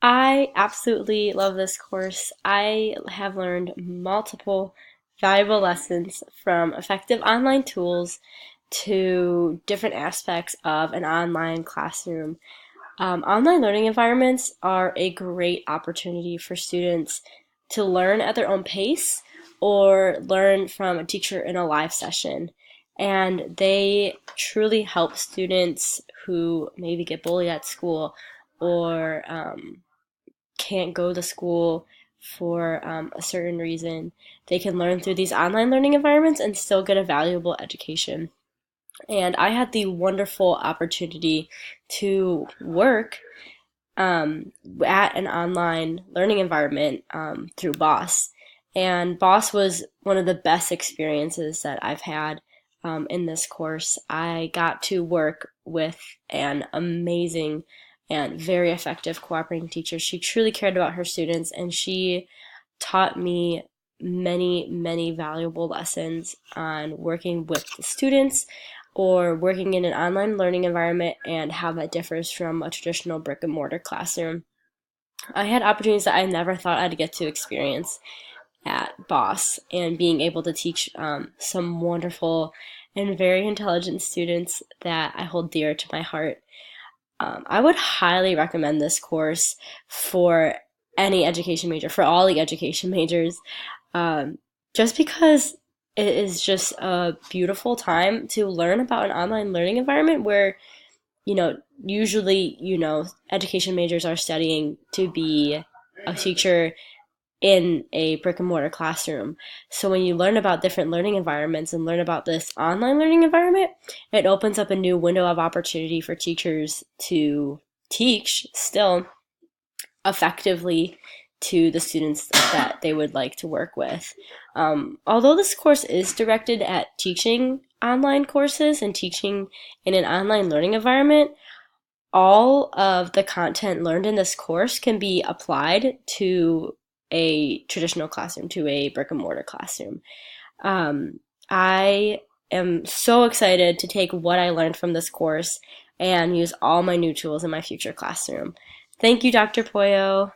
I absolutely love this course. I have learned multiple valuable lessons from effective online tools to different aspects of an online classroom. Online learning environments are a great opportunity for students to learn at their own pace or learn from a teacher in a live session. And they truly help students who maybe get bullied at school or can't go to school for a certain reason. They can learn through these online learning environments and still get a valuable education. And I had the wonderful opportunity to work at an online learning environment through Boss. And Boss was one of the best experiences that I've had in this course. I got to work with an amazing and very effective cooperating teacher. She truly cared about her students, and she taught me many, many valuable lessons on working with the students or working in an online learning environment and how that differs from a traditional brick and mortar classroom. I had opportunities that I never thought I'd get to experience at Boss, and being able to teach some wonderful and very intelligent students that I hold dear to my heart. I would highly recommend this course for any education major, for all the education majors, um, just because it is just a beautiful time to learn about an online learning environment where, usually, education majors are studying to be a teacher in a brick and mortar classroom. So when you learn about different learning environments and learn about this online learning environment, it opens up a new window of opportunity for teachers to teach still effectively to the students that they would like to work with. Although this course is directed at teaching online courses and teaching in an online learning environment, all of the content learned in this course can be applied to a traditional classroom, to a brick and mortar classroom. I am so excited to take what I learned from this course and use all my new tools in my future classroom. Thank you, Dr. Poyo.